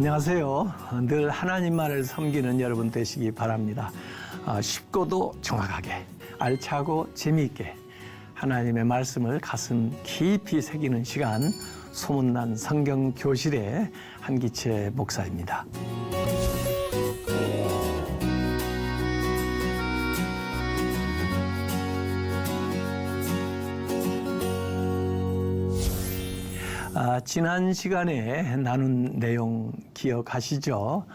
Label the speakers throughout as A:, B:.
A: 안녕하세요. 늘 하나님만을 섬기는 여러분 되시기 바랍니다. 쉽고도 정확하게, 알차고 재미있게 하나님의 말씀을 가슴 깊이 새기는 시간, 소문난 성경 교실의 한기채 목사입니다. 지난 시간에 나눈 내용 기억하시죠?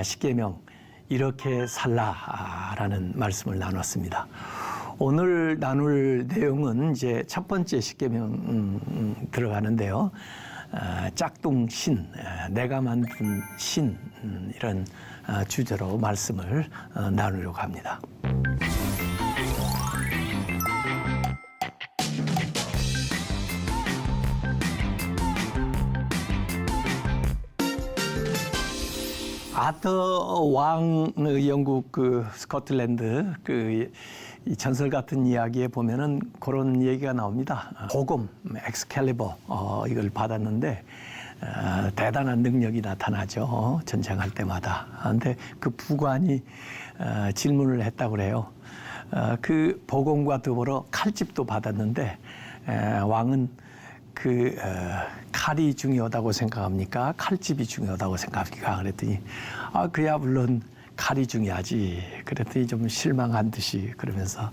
A: 십계명 이렇게 살라라는 말씀을 나눴습니다. 오늘 나눌 내용은 이제 첫 번째 십계명 들어가는데요. 짝퉁신, 내가 만든 신, 이런 주제로 말씀을 나누려고 합니다. 아터 왕, 영국 스코틀랜드 이 전설 같은 이야기에 보면은 그런 얘기가 나옵니다. 보검, 엑스칼리버, 이걸 받았는데 대단한 능력이 나타나죠. 전쟁할 때마다. 근데 그 부관이 질문을 했다고 그래요. 그 보검과 더불어 칼집도 받았는데 왕은 칼이 중요하다고 생각합니까? 칼집이 중요하다고 생각합니까? 그랬더니 그야 물론 칼이 중요하지. 그랬더니 좀 실망한 듯이 그러면서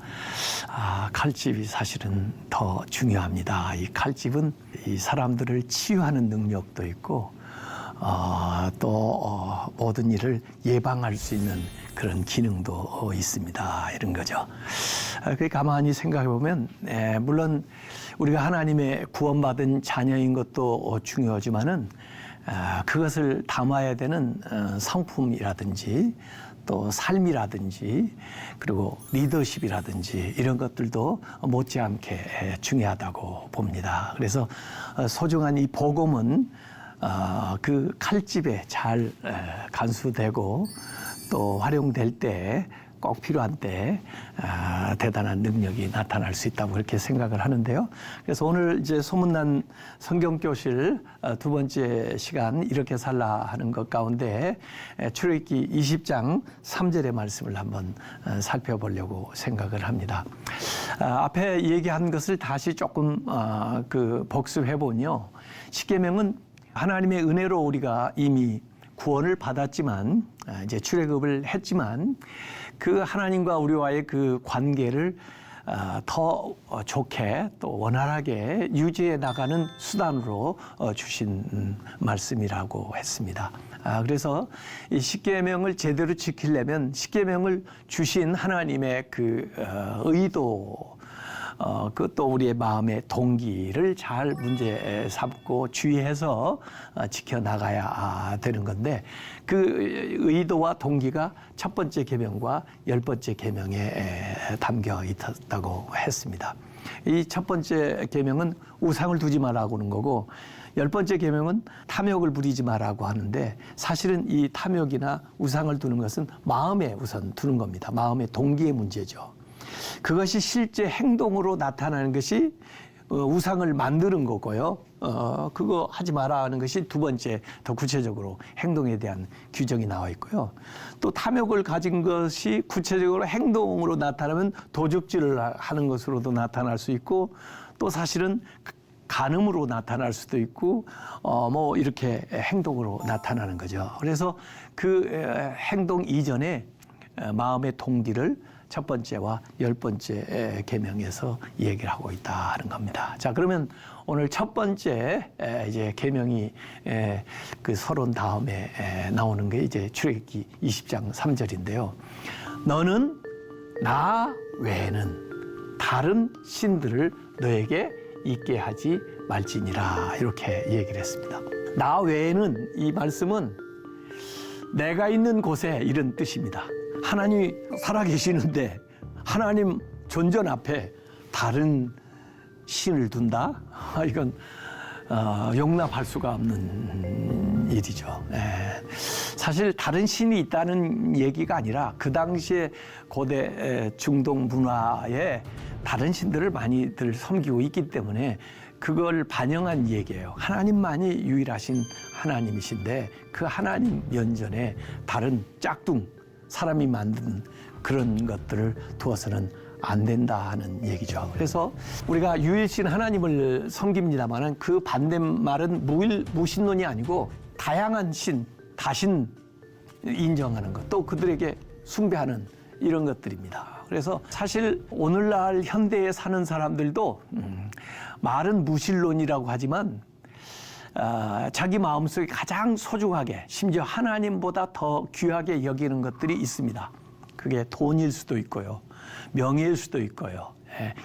A: 칼집이 사실은 더 중요합니다. 이 칼집은 이 사람들을 치유하는 능력도 있고 또 모든 일을 예방할 수 있는 그런 기능도 있습니다. 이런 거죠. 가만히 생각해 보면 물론 우리가 하나님의 구원받은 자녀인 것도 중요하지만은 그것을 담아야 되는 성품이라든지 또 삶이라든지 그리고 리더십이라든지 이런 것들도 못지않게 중요하다고 봅니다. 그래서 소중한 이 복음은 그 칼집에 잘 간수되고 또 활용될 때 꼭 필요한 때 대단한 능력이 나타날 수 있다고 그렇게 생각을 하는데요. 그래서 오늘 이제 소문난 성경교실 두 번째 시간 이렇게 살라 하는 것 가운데 출애굽기 20장 3절의 말씀을 한번 살펴보려고 생각을 합니다. 앞에 얘기한 것을 다시 조금 복습해 보면요. 십계명은 하나님의 은혜로 우리가 이미 구원을 받았지만 이제 출애굽을 했지만 그 하나님과 우리와의 그 관계를 더 좋게 또 원활하게 유지해 나가는 수단으로 주신 말씀이라고 했습니다. 그래서 이 십계명을 제대로 지키려면 십계명을 주신 하나님의 그 의도 그것도 우리의 마음의 동기를 잘 문제 삼고 주의해서 지켜나가야 되는 건데 그 의도와 동기가 첫 번째 계명과 열 번째 계명에 담겨 있다고 했습니다. 이 첫 번째 계명은 우상을 두지 말라고 하는 거고 열 번째 계명은 탐욕을 부리지 말라고 하는데 사실은 이 탐욕이나 우상을 두는 것은 마음에 우선 두는 겁니다. 마음의 동기의 문제죠. 그것이 실제 행동으로 나타나는 것이 우상을 만드는 거고요. 그거 하지 마라 하는 것이 두 번째 더 구체적으로 행동에 대한 규정이 나와 있고요. 또 탐욕을 가진 것이 구체적으로 행동으로 나타나면 도적질을 하는 것으로도 나타날 수 있고 또 사실은 간음으로 나타날 수도 있고 이렇게 행동으로 나타나는 거죠. 그래서 그 행동 이전에 마음의 동기를 첫 번째와 열 번째 계명에서 얘기를 하고 있다 하는 겁니다. 자, 그러면 오늘 첫 번째 이제 계명이 그 서론 다음에 나오는 게 이제 출애굽기 20장 3절인데요. 너는 나 외에는 다른 신들을 너에게 있게 하지 말지니라 이렇게 얘기를 했습니다. 나 외에는 이 말씀은 내가 있는 곳에 이런 뜻입니다. 하나님이 살아계시는데 하나님 존전 앞에 다른 신을 둔다? 이건 용납할 수가 없는 일이죠. 사실 다른 신이 있다는 얘기가 아니라 그 당시에 고대 중동 문화에 다른 신들을 많이들 섬기고 있기 때문에 그걸 반영한 얘기예요. 하나님만이 유일하신 하나님이신데 그 하나님 면전에 다른 짝퉁, 사람이 만든 그런 것들을 두어서는 안 된다 하는 얘기죠. 그래서 우리가 유일신 하나님을 섬깁니다마는 그 반대말은 무신론이 아니고 다양한 신, 다신 인정하는 것, 또 그들에게 숭배하는 이런 것들입니다. 그래서 사실 오늘날 현대에 사는 사람들도 말은 무신론이라고 하지만 자기 마음속에 가장 소중하게, 심지어 하나님보다 더 귀하게 여기는 것들이 있습니다. 그게 돈일 수도 있고요, 명예일 수도 있고요,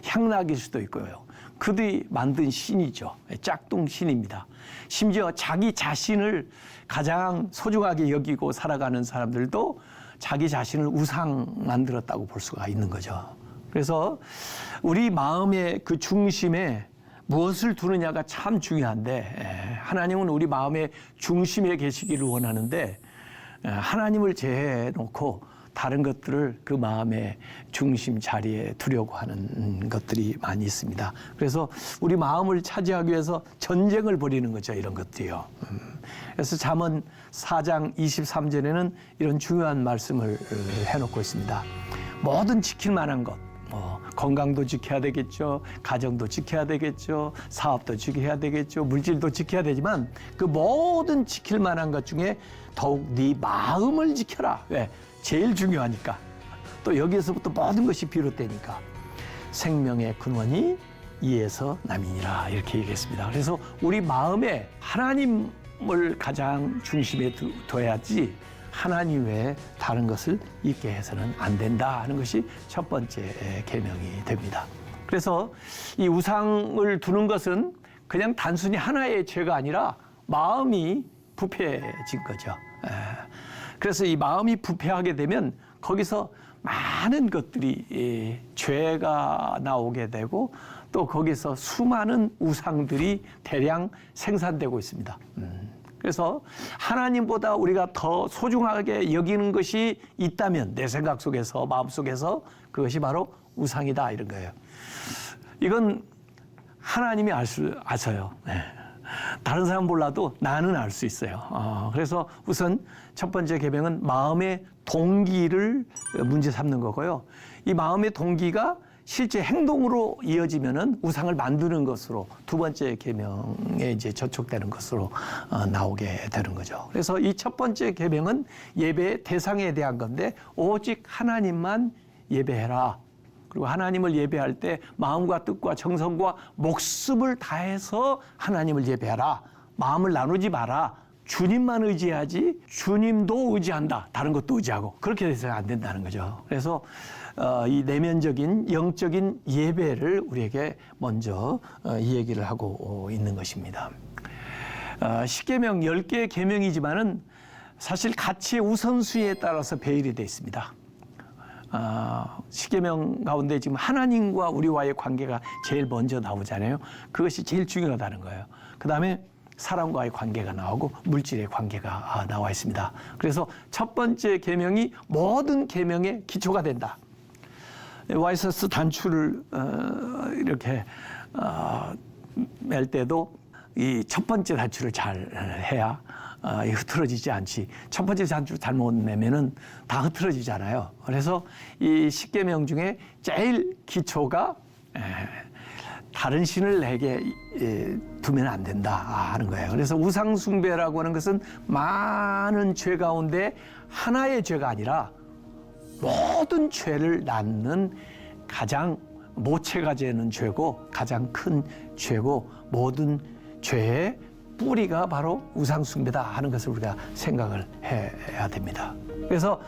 A: 향락일 수도 있고요. 그들이 만든 신이죠. 짝퉁 신입니다. 심지어 자기 자신을 가장 소중하게 여기고 살아가는 사람들도 자기 자신을 우상 만들었다고 볼 수가 있는 거죠. 그래서 우리 마음의 그 중심에 무엇을 두느냐가 참 중요한데, 하나님은 우리 마음의 중심에 계시기를 원하는데 하나님을 제해놓고 다른 것들을 그 마음의 중심 자리에 두려고 하는 것들이 많이 있습니다. 그래서 우리 마음을 차지하기 위해서 전쟁을 벌이는 거죠, 이런 것들이요. 그래서 잠언 4장 23절에는 이런 중요한 말씀을 해놓고 있습니다. 뭐든 지킬 만한 것, 건강도 지켜야 되겠죠, 가정도 지켜야 되겠죠, 사업도 지켜야 되겠죠, 물질도 지켜야 되지만 그 모든 지킬 만한 것 중에 더욱 네 마음을 지켜라. 왜? 제일 중요하니까. 또 여기에서부터 모든 것이 비롯되니까. 생명의 근원이 이에서 남이니라, 이렇게 얘기했습니다. 그래서 우리 마음에 하나님을 가장 중심에 둬야지 하나님 외에 다른 것을 있게 해서는 안 된다 하는 것이 첫 번째 계명이 됩니다. 그래서 이 우상을 두는 것은 그냥 단순히 하나의 죄가 아니라 마음이 부패해진 거죠. 그래서 이 마음이 부패하게 되면 거기서 많은 것들이 죄가 나오게 되고 또 거기서 수많은 우상들이 대량 생산되고 있습니다. 그래서 하나님보다 우리가 더 소중하게 여기는 것이 있다면 내 생각 속에서, 마음 속에서, 그것이 바로 우상이다, 이런 거예요. 이건 하나님이 아셔요. 다른 사람 몰라도 나는 알 수 있어요. 그래서 우선 첫 번째 계명은 마음의 동기를 문제 삼는 거고요. 이 마음의 동기가 실제 행동으로 이어지면은 우상을 만드는 것으로 두 번째 계명에 이제 저촉되는 것으로 나오게 되는 거죠. 그래서 이 첫 번째 계명은 예배의 대상에 대한 건데 오직 하나님만 예배해라. 그리고 하나님을 예배할 때 마음과 뜻과 정성과 목숨을 다해서 하나님을 예배하라. 마음을 나누지 마라. 주님만 의지하지 주님도 의지한다. 다른 것도 의지하고. 그렇게 해서는 안 된다는 거죠. 그래서 이 내면적인 영적인 예배를 우리에게 먼저 이 얘기를 하고 있는 것입니다. 십계명 10개의 계명이지만은 사실 가치의 우선순위에 따라서 배열이 되어 있습니다. 십계명 가운데 지금 하나님과 우리와의 관계가 제일 먼저 나오잖아요. 그것이 제일 중요하다는 거예요. 그 다음에 사람과의 관계가 나오고 물질의 관계가 나와 있습니다. 그래서 첫 번째 계명이 모든 계명의 기초가 된다. 와이서스 단추를 이렇게 맬 때도 이 첫 번째 단추를 잘 해야 흐트러지지 않지. 첫 번째 단추 잘못 내면은 다 흐트러지잖아요. 그래서 이 십계명 중에 제일 기초가 다른 신을 내게 두면 안 된다 하는 거예요. 그래서 우상 숭배라고 하는 것은 많은 죄 가운데 하나의 죄가 아니라 모든 죄를 낳는 가장 모체가 되는 죄고 가장 큰 죄고 모든 죄의 뿌리가 바로 우상숭배다 하는 것을 우리가 생각을 해야 됩니다. 그래서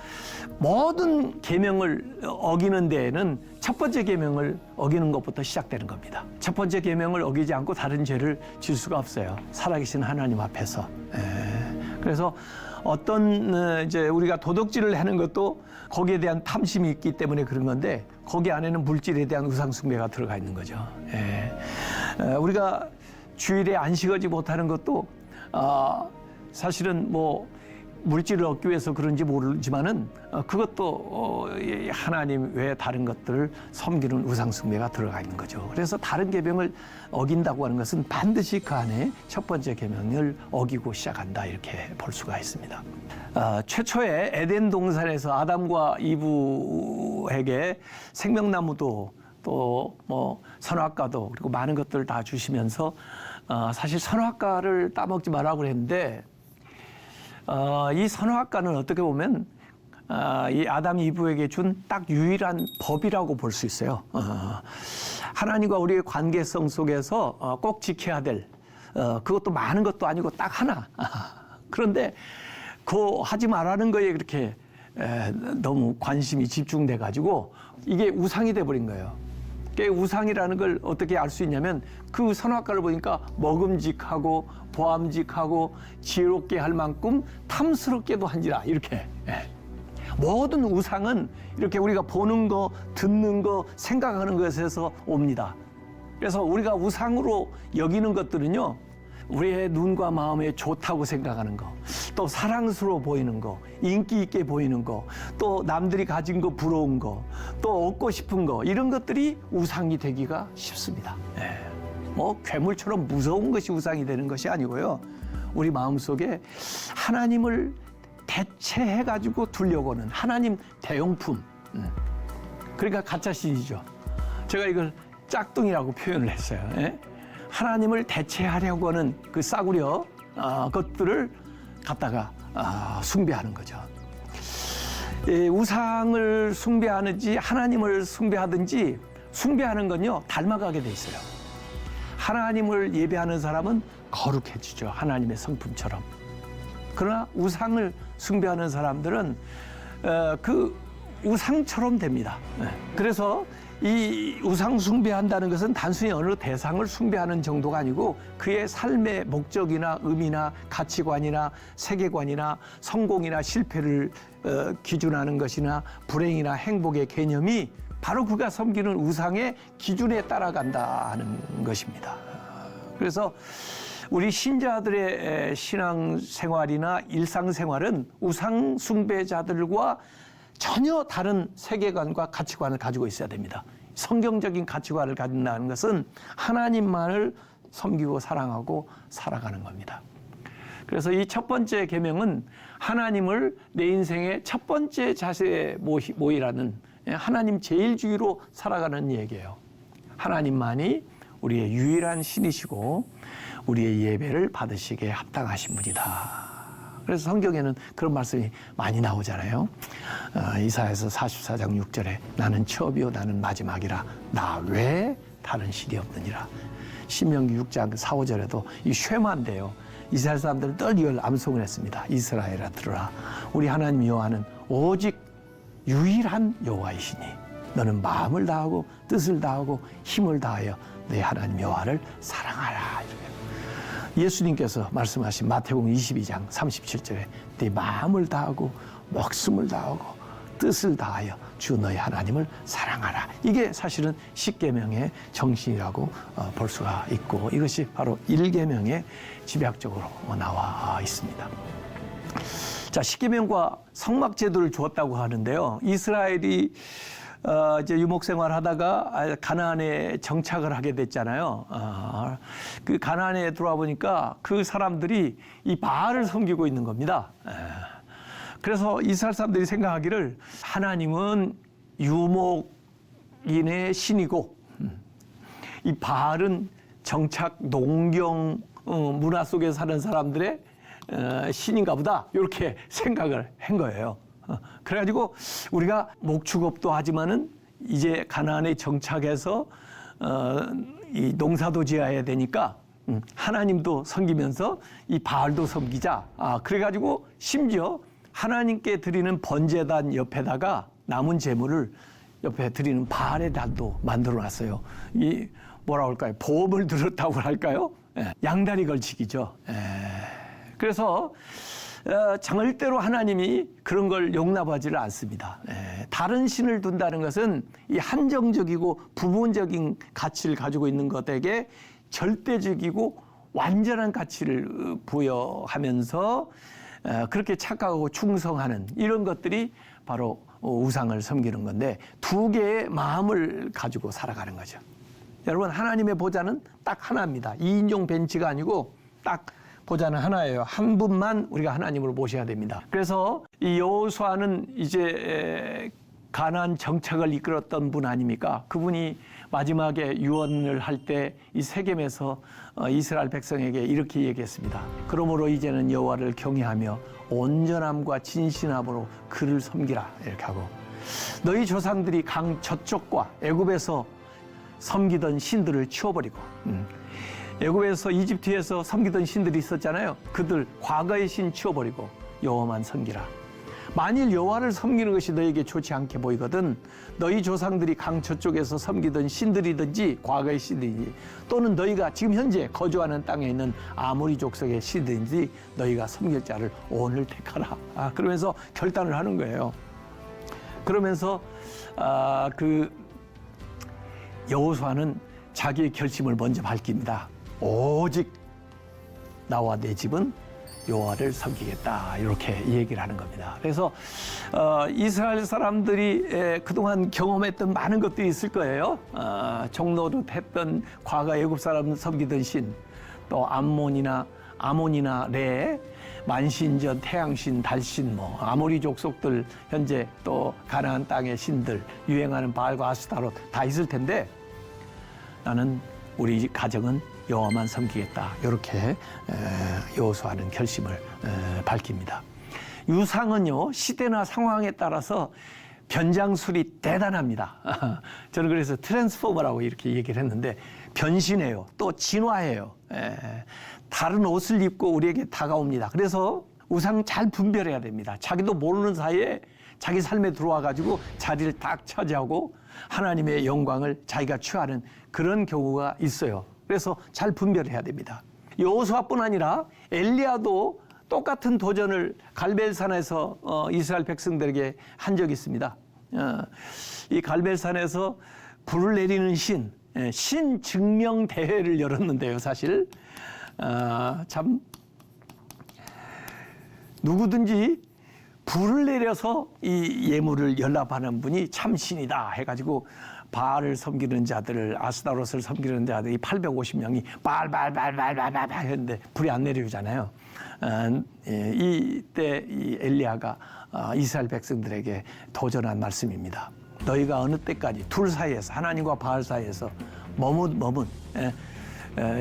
A: 모든 계명을 어기는 데에는 첫 번째 계명을 어기는 것부터 시작되는 겁니다. 첫 번째 계명을 어기지 않고 다른 죄를 질 수가 없어요. 살아계신 하나님 앞에서. 그래서 어떤 이제 우리가 도덕질을 하는 것도 거기에 대한 탐심이 있기 때문에 그런 건데 거기 안에는 물질에 대한 우상숭배가 들어가 있는 거죠. 우리가 주일에 안식하지 못하는 것도 사실은 뭐 물질을 얻기 위해서 그런지 모르지만은 그것도 하나님 외에 다른 것들을 섬기는 우상 숭배가 들어가 있는 거죠. 그래서 다른 계명을 어긴다고 하는 것은 반드시 그 안에 첫 번째 계명을 어기고 시작한다, 이렇게 볼 수가 있습니다. 최초의 에덴 동산에서 아담과 이브에게 생명나무도 또 뭐 선악과도 그리고 많은 것들을 다 주시면서 사실 선악과를 따먹지 말라고 그랬는데 이 선악과는 어떻게 보면 이 아담 이브에게 준 딱 유일한 법이라고 볼 수 있어요. 하나님과 우리의 관계성 속에서 꼭 지켜야 될 그것도 많은 것도 아니고 딱 하나. 그런데 그 하지 말라는 거에 그렇게 너무 관심이 집중돼 가지고 이게 우상이 돼 버린 거예요. 우상이라는 걸 어떻게 알 수 있냐면 그 선악과를 보니까 먹음직하고 보암직하고 지혜롭게 할 만큼 탐스럽게도 한지라, 이렇게. 모든 우상은 이렇게 우리가 보는 거, 듣는 거, 생각하는 것에서 옵니다. 그래서 우리가 우상으로 여기는 것들은요, 우리의 눈과 마음에 좋다고 생각하는 거, 또 사랑스러워 보이는 거, 인기 있게 보이는 거, 또 남들이 가진 거 부러운 거, 또 얻고 싶은 거, 이런 것들이 우상이 되기가 쉽습니다. 뭐 괴물처럼 무서운 것이 우상이 되는 것이 아니고요, 우리 마음속에 하나님을 대체해가지고 두려고는 하나님 대용품, 그러니까 가짜신이죠. 제가 이걸 짝퉁이라고 표현을 했어요. 하나님을 대체하려고 하는 그 싸구려 것들을 갖다가 숭배하는 거죠. 우상을 숭배하는지 하나님을 숭배하든지 숭배하는 건요, 닮아가게 돼 있어요. 하나님을 예배하는 사람은 거룩해지죠, 하나님의 성품처럼. 그러나 우상을 숭배하는 사람들은 그 우상처럼 됩니다. 그래서 이 우상 숭배한다는 것은 단순히 어느 대상을 숭배하는 정도가 아니고 그의 삶의 목적이나 의미나 가치관이나 세계관이나 성공이나 실패를 기준하는 것이나 불행이나 행복의 개념이 바로 그가 섬기는 우상의 기준에 따라간다는 것입니다. 그래서 우리 신자들의 신앙생활이나 일상생활은 우상 숭배자들과 전혀 다른 세계관과 가치관을 가지고 있어야 됩니다. 성경적인 가치관을 가진다는 것은 하나님만을 섬기고 사랑하고 살아가는 겁니다. 그래서 이 첫 번째 계명은 하나님을 내 인생의 첫 번째 자세에 모이라는 하나님 제일주의로 살아가는 얘기예요. 하나님만이 우리의 유일한 신이시고 우리의 예배를 받으시기에 합당하신 분이다. 그래서 성경에는 그런 말씀이 많이 나오잖아요. 이사야서 44장 6절에 나는 처음이요 나는 마지막이라 나 외에 다른 신이 없느니라. 신명기 6장 4, 5절에도 이 쉐마인데요, 이스라엘 사람들은 늘 이걸 암송을 했습니다. 이스라엘아 들으라, 우리 하나님 여호와는 오직 유일한 여호와이시니 너는 마음을 다하고 뜻을 다하고 힘을 다하여 내 하나님 여호와를 사랑하라. 예수님께서 말씀하신 마태복음 22장 37절에 내 마음을 다하고 목숨을 다하고 뜻을 다하여 주 너희 하나님을 사랑하라. 이게 사실은 십계명의 정신이라고 볼 수가 있고 이것이 바로 일계명에 집약적으로 나와 있습니다. 자, 십계명과 성막제도를 주었다고 하는데요. 이스라엘이 이제 유목생활 하다가 가나안에 정착을 하게 됐잖아요. 그 가나안에 들어와 보니까 그 사람들이 이 바알을 섬기고 있는 겁니다. 그래서 이스라엘 사람들이 생각하기를 하나님은 유목인의 신이고 이 바알은 정착 농경 문화 속에 사는 사람들의 신인가 보다, 이렇게 생각을 한 거예요. 그래가지고 우리가 목축업도 하지만은 이제 가나안에 정착해서 이 농사도 지어야 되니까 하나님도 섬기면서 이 바알도 섬기자. 그래가지고 심지어 하나님께 드리는 번제단 옆에다가 남은 재물을 옆에 드리는 바알의 단도 만들어놨어요. 이 뭐라 할까요? 보험을 들었다고 할까요? 양다리 걸치기죠. 그래서 절대로 하나님이 그런 걸 용납하지를 않습니다. 다른 신을 둔다는 것은 이 한정적이고 부분적인 가치를 가지고 있는 것에게 절대적이고 완전한 가치를 부여하면서 그렇게 착각하고 충성하는 이런 것들이 바로 우상을 섬기는 건데 두 개의 마음을 가지고 살아가는 거죠. 여러분 하나님의 보좌는 딱 하나입니다. 2인용 벤치가 아니고 딱 보좌는 하나예요. 한 분만 우리가 하나님으로 모셔야 됩니다. 그래서 이 여호수아는 이제 가나안 정착을 이끌었던 분 아닙니까? 그분이 마지막에 유언을 할 때 이 세겜에서 이스라엘 백성에게 이렇게 얘기했습니다. 그러므로 이제는 여호와를 경외하며 온전함과 진실함으로 그를 섬기라 이렇게 하고 너희 조상들이 강 저쪽과 애굽에서 섬기던 신들을 치워버리고 애굽에서 이집트에서 섬기던 신들이 있었잖아요. 그들 과거의 신 치워버리고 여호와만 섬기라. 만일 여호와를 섬기는 것이 너에게 좋지 않게 보이거든 너희 조상들이 강 저쪽에서 섬기던 신들이든지 과거의 신들이든지 또는 너희가 지금 현재 거주하는 땅에 있는 아모리 족속의 신들이든지 너희가 섬길 자를 오늘 택하라. 그러면서 결단을 하는 거예요. 그러면서 그 여호수아는 자기의 결심을 먼저 밝힙니다. 오직 나와 내 집은 여호와를 섬기겠다 이렇게 얘기를 하는 겁니다. 그래서 이스라엘 사람들이 그동안 경험했던 많은 것들이 있을 거예요. 종노릇했던 과거 애굽 사람 섬기던 신, 또 암몬이나 레, 만신전, 태양신, 달신, 아모리 족속들 현재 또 가나안 땅의 신들 유행하는 바알과 아스타롯 다 있을 텐데 나는 우리 가정은 여호와만 섬기겠다. 이렇게 여호수아는 결심을 밝힙니다. 유상은요 시대나 상황에 따라서 변장술이 대단합니다. 저는 그래서 트랜스포머라고 이렇게 얘기를 했는데 변신해요. 또 진화해요. 다른 옷을 입고 우리에게 다가옵니다. 그래서 우상 잘 분별해야 됩니다. 자기도 모르는 사이에 자기 삶에 들어와 가지고 자리를 딱 차지하고 하나님의 영광을 자기가 취하는 그런 경우가 있어요. 그래서 잘 분별해야 됩니다. 여호수아뿐 아니라 엘리야도 똑같은 도전을 갈멜산에서 이스라엘 백성들에게 한 적이 있습니다. 이 갈멜산에서 불을 내리는 신 증명 대회를 열었는데요. 사실 참 누구든지 불을 내려서 이 예물을 연납하는 분이 참 신이다 해가지고 바알을 섬기는 자들을 아스타롯을 섬기는 자들이 850명이 발발발발발발 했는데 불이 안 내려오잖아요. 이때 이 엘리야가 이스라엘 백성들에게 도전한 말씀입니다. 너희가 어느 때까지 둘 사이에서 하나님과 바알 사이에서 머문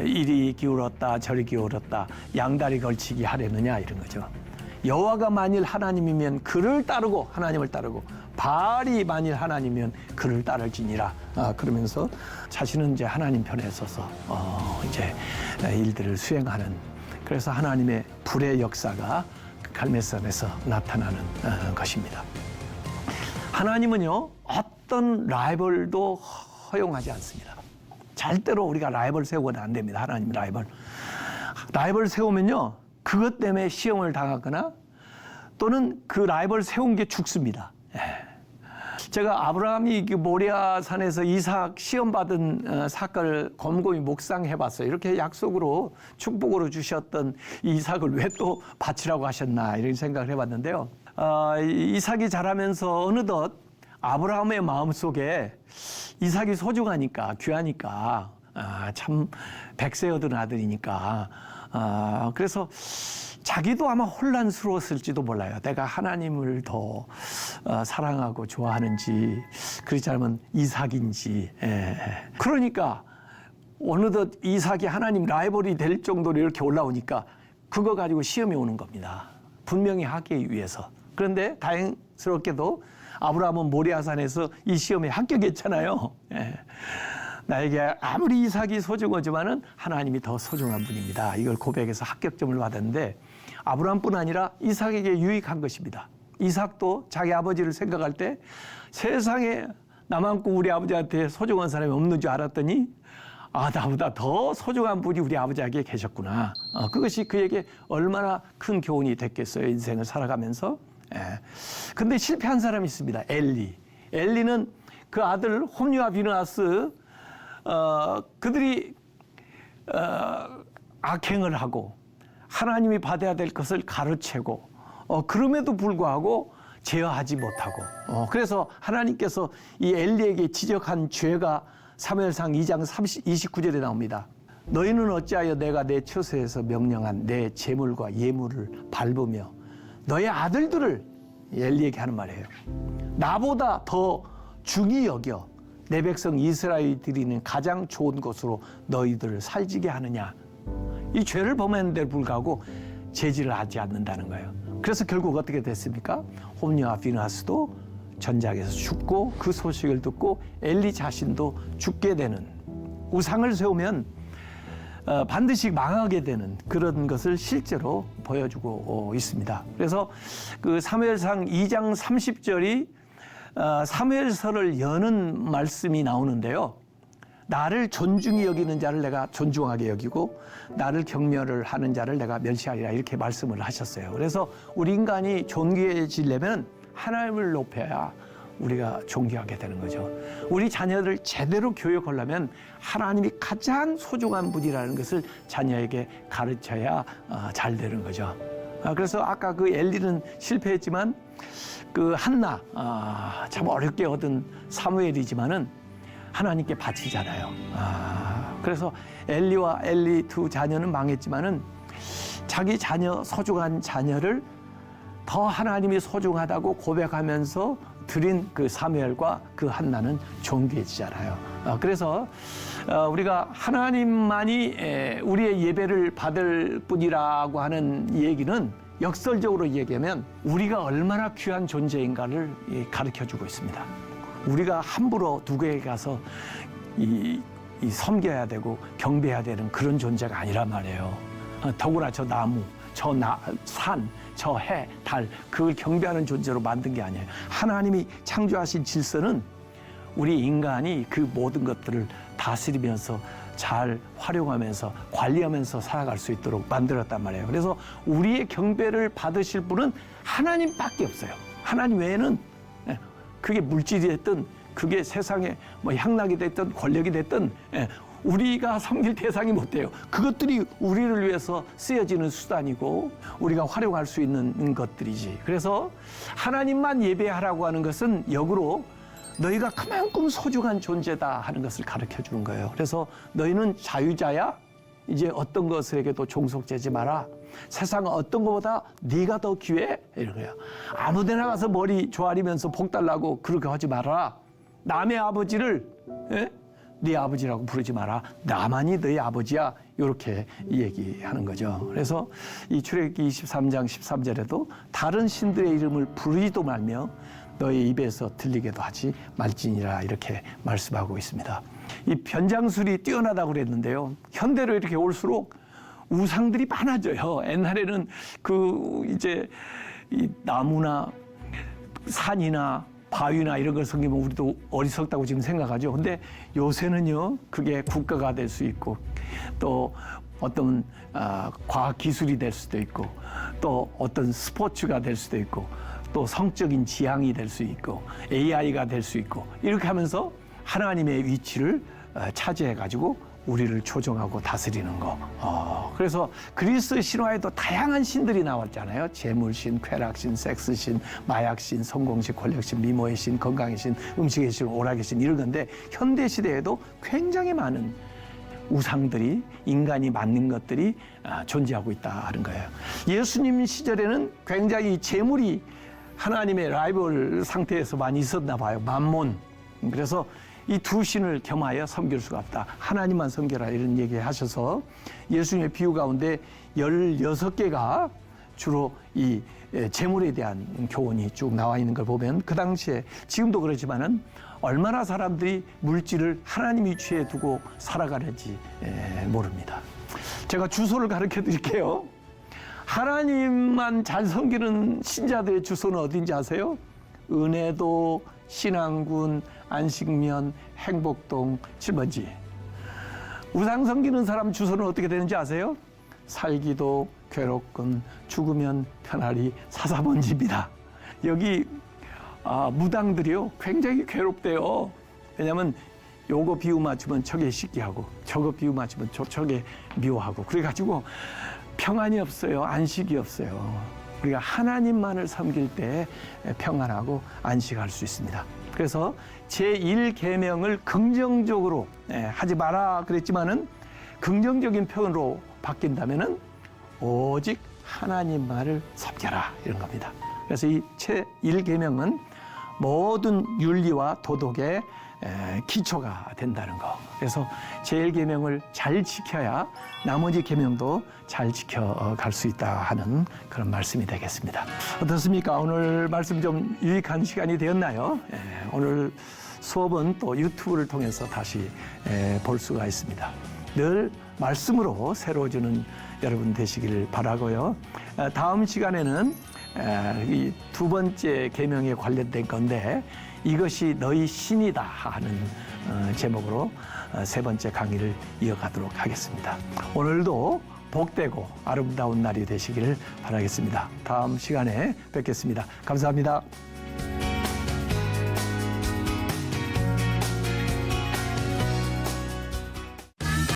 A: 이리 기울었다 저리 기울었다 양다리 걸치기 하려느냐 이런 거죠. 여호와가 만일 하나님이면 그를 따르고 하나님을 따르고 바알이 만일 하나님이면 그를 따를지니라. 그러면서 자신은 이제 하나님 편에 서서 이제 일들을 수행하는 그래서 하나님의 불의 역사가 갈멜산에서 나타나는 것입니다. 하나님은요 어떤 라이벌도 허용하지 않습니다. 절대로 우리가 라이벌 세우면 안 됩니다. 하나님 라이벌 세우면요 그것 때문에 시험을 당하거나 또는 그 라이벌 세운 게 죽습니다. 제가 아브라함이 모리아산에서 이삭 시험받은 사건을 곰곰이 묵상해봤어요. 이렇게 약속으로 축복으로 주셨던 이삭을 왜 또 바치라고 하셨나 이런 생각을 해봤는데요. 이삭이 자라면서 어느덧 아브라함의 마음속에 이삭이 소중하니까 귀하니까 참 백세 얻은 아들이니까 그래서 자기도 아마 혼란스러웠을지도 몰라요. 내가 하나님을 더 사랑하고 좋아하는지 그렇지 않으면 이삭인지. 그러니까 어느덧 이삭이 하나님 라이벌이 될 정도로 이렇게 올라오니까 그거 가지고 시험이 오는 겁니다. 분명히 하기 위해서. 그런데 다행스럽게도 아브라함은 모리아산에서 이 시험에 합격했잖아요. 나에게 아무리 이삭이 소중하지만은 하나님이 더 소중한 분입니다. 이걸 고백해서 합격점을 받았는데 아브라함뿐 아니라 이삭에게 유익한 것입니다. 이삭도 자기 아버지를 생각할 때 세상에 나만큼 우리 아버지한테 소중한 사람이 없는 줄 알았더니 나보다 더 소중한 분이 우리 아버지에게 계셨구나. 그것이 그에게 얼마나 큰 교훈이 됐겠어요. 인생을 살아가면서. 근데 실패한 사람이 있습니다. 엘리는 그 아들 홈리와 비느하스 그들이 악행을 하고 하나님이 받아야 될 것을 가로채고 그럼에도 불구하고 제어하지 못하고 그래서 하나님께서 이 엘리에게 지적한 죄가 사무엘상 2장 29절에 나옵니다. 너희는 어찌하여 내가 내 처소에서 명령한 내 제물과 예물을 밟으며 너의 아들들을 엘리에게 하는 말이에요. 나보다 더 중히 여겨 내 백성 이스라엘이 드리는 가장 좋은 곳으로 너희들을 살지게 하느냐. 이 죄를 범했는데도 불구하고 제지를 하지 않는다는 거예요. 그래서 결국 어떻게 됐습니까? 홈리와 비느하스도 전장에서 죽고 그 소식을 듣고 엘리 자신도 죽게 되는, 우상을 세우면 반드시 망하게 되는 그런 것을 실제로 보여주고 있습니다. 그래서 그 사무엘상 2장 30절이 사무엘서를 여는 말씀이 나오는데요. 나를 존중히 여기는 자를 내가 존중하게 여기고 나를 경멸을 하는 자를 내가 멸시하리라, 이렇게 말씀을 하셨어요. 그래서 우리 인간이 존귀해지려면 하나님을 높여야 우리가 존귀하게 되는 거죠. 우리 자녀를 제대로 교육하려면 하나님이 가장 소중한 분이라는 것을 자녀에게 가르쳐야 잘 되는 거죠. 그래서 아까 그 엘리는 실패했지만 그 한나, 참 어렵게 얻은 사무엘이지만은 하나님께 바치잖아요. 그래서 엘리와 엘리 두 자녀는 망했지만은 자기 자녀, 소중한 자녀를 더 하나님이 소중하다고 고백하면서 드린 그 사무엘과 그 한나는 존귀해지잖아요. 그래서 우리가 하나님만이 우리의 예배를 받을 뿐이라고 하는 얘기는 역설적으로 얘기하면 우리가 얼마나 귀한 존재인가를 가르쳐주고 있습니다. 우리가 함부로 누구에게 가서 섬겨야 되고 경배해야 되는 그런 존재가 아니란 말이에요. 더구나 저 나무, 저 산, 저 해, 달, 그걸 경배하는 존재로 만든 게 아니에요. 하나님이 창조하신 질서는 우리 인간이 그 모든 것들을 다스리면서 잘 활용하면서 관리하면서 살아갈 수 있도록 만들었단 말이에요. 그래서 우리의 경배를 받으실 분은 하나님밖에 없어요. 하나님 외에는 그게 물질이 됐든 그게 세상에 뭐 향락이 됐든 권력이 됐든 우리가 섬길 대상이 못 돼요. 그것들이 우리를 위해서 쓰여지는 수단이고 우리가 활용할 수 있는 것들이지. 그래서 하나님만 예배하라고 하는 것은 역으로 너희가 그만큼 소중한 존재다 하는 것을 가르쳐 주는 거예요. 그래서 너희는 자유자야. 이제 어떤 것에게도 종속되지 마라. 세상 어떤 것보다 네가 더 귀해. 이런 거야. 아무데나 가서 머리 조아리면서 복 달라고 그렇게 하지 마라. 남의 아버지를 네 아버지라고 부르지 마라. 나만이 너희 아버지야. 이렇게 얘기하는 거죠. 그래서 이 출애굽기 23장 13절에도 다른 신들의 이름을 부르지도 말며 너희 입에서 들리게도 하지 말지니라, 이렇게 말씀하고 있습니다. 이 변장술이 뛰어나다고 그랬는데요. 현대로 이렇게 올수록 우상들이 많아져요. 옛날에는 이제 이 나무나 산이나 바위나 이런 걸 섬기면 우리도 어리석다고 지금 생각하죠. 근데 요새는요, 그게 국가가 될 수 있고 또 어떤 과학 기술이 될 수도 있고 또 어떤 스포츠가 될 수도 있고 또 성적인 지향이 될 수 있고 AI가 될 수 있고 이렇게 하면서 하나님의 위치를 차지해가지고 우리를 조종하고 다스리는 거. 그래서 그리스 신화에도 다양한 신들이 나왔잖아요. 재물신, 쾌락신, 섹스신, 마약신, 성공신, 권력신, 미모의 신, 건강의 신, 음식의 신, 오락의 신, 이런 건데 현대 시대에도 굉장히 많은 우상들이, 인간이 만든 것들이 존재하고 있다 하는 거예요. 예수님 시절에는 굉장히 재물이 하나님의 라이벌 상태에서 많이 있었나 봐요. 만몬. 그래서 이 두 신을 겸하여 섬길 수가 없다. 하나님만 섬겨라, 이런 얘기 하셔서 예수님의 비유 가운데 16개가 주로 이 재물에 대한 교훈이 쭉 나와 있는 걸 보면 그 당시에, 지금도 그렇지만은 얼마나 사람들이 물질을 하나님 위치에 두고 살아가는지 모릅니다. 제가 주소를 가르쳐 드릴게요. 하나님만 잘 섬기는 신자들의 주소는 어딘지 아세요? 은혜도, 신앙군, 안식면, 행복동, 7번지. 우상 섬기는 사람 주소는 어떻게 되는지 아세요? 살기도, 괴롭군, 죽으면 편하리, 4번지입니다. 여기 무당들이요, 굉장히 괴롭대요. 왜냐하면 요거 비유 맞추면 저게 시기하고 저거 비유 맞추면 저게 미워하고, 그래가지고 평안이 없어요. 안식이 없어요. 우리가 하나님만을 섬길 때 평안하고 안식할 수 있습니다. 그래서 제1계명을 긍정적으로 하지 마라 그랬지만은 긍정적인 표현으로 바뀐다면은 오직 하나님만을 섬겨라 이런 겁니다. 그래서 이 제1계명은 모든 윤리와 도덕의 기초가 된다는 거. 그래서 제1계명을 잘 지켜야 나머지 계명도 잘 지켜갈 수 있다 하는 그런 말씀이 되겠습니다. 어떻습니까? 오늘 말씀 좀 유익한 시간이 되었나요? 오늘 수업은 또 유튜브를 통해서 다시 볼 수가 있습니다. 늘 말씀으로 새로워지는 여러분 되시길 바라고요. 다음 시간에는 이 두 번째 계명에 관련된 건데 이것이 너희 신이다 하는 제목으로 세 번째 강의를 이어가도록 하겠습니다. 오늘도 복되고 아름다운 날이 되시기를 바라겠습니다. 다음 시간에 뵙겠습니다. 감사합니다.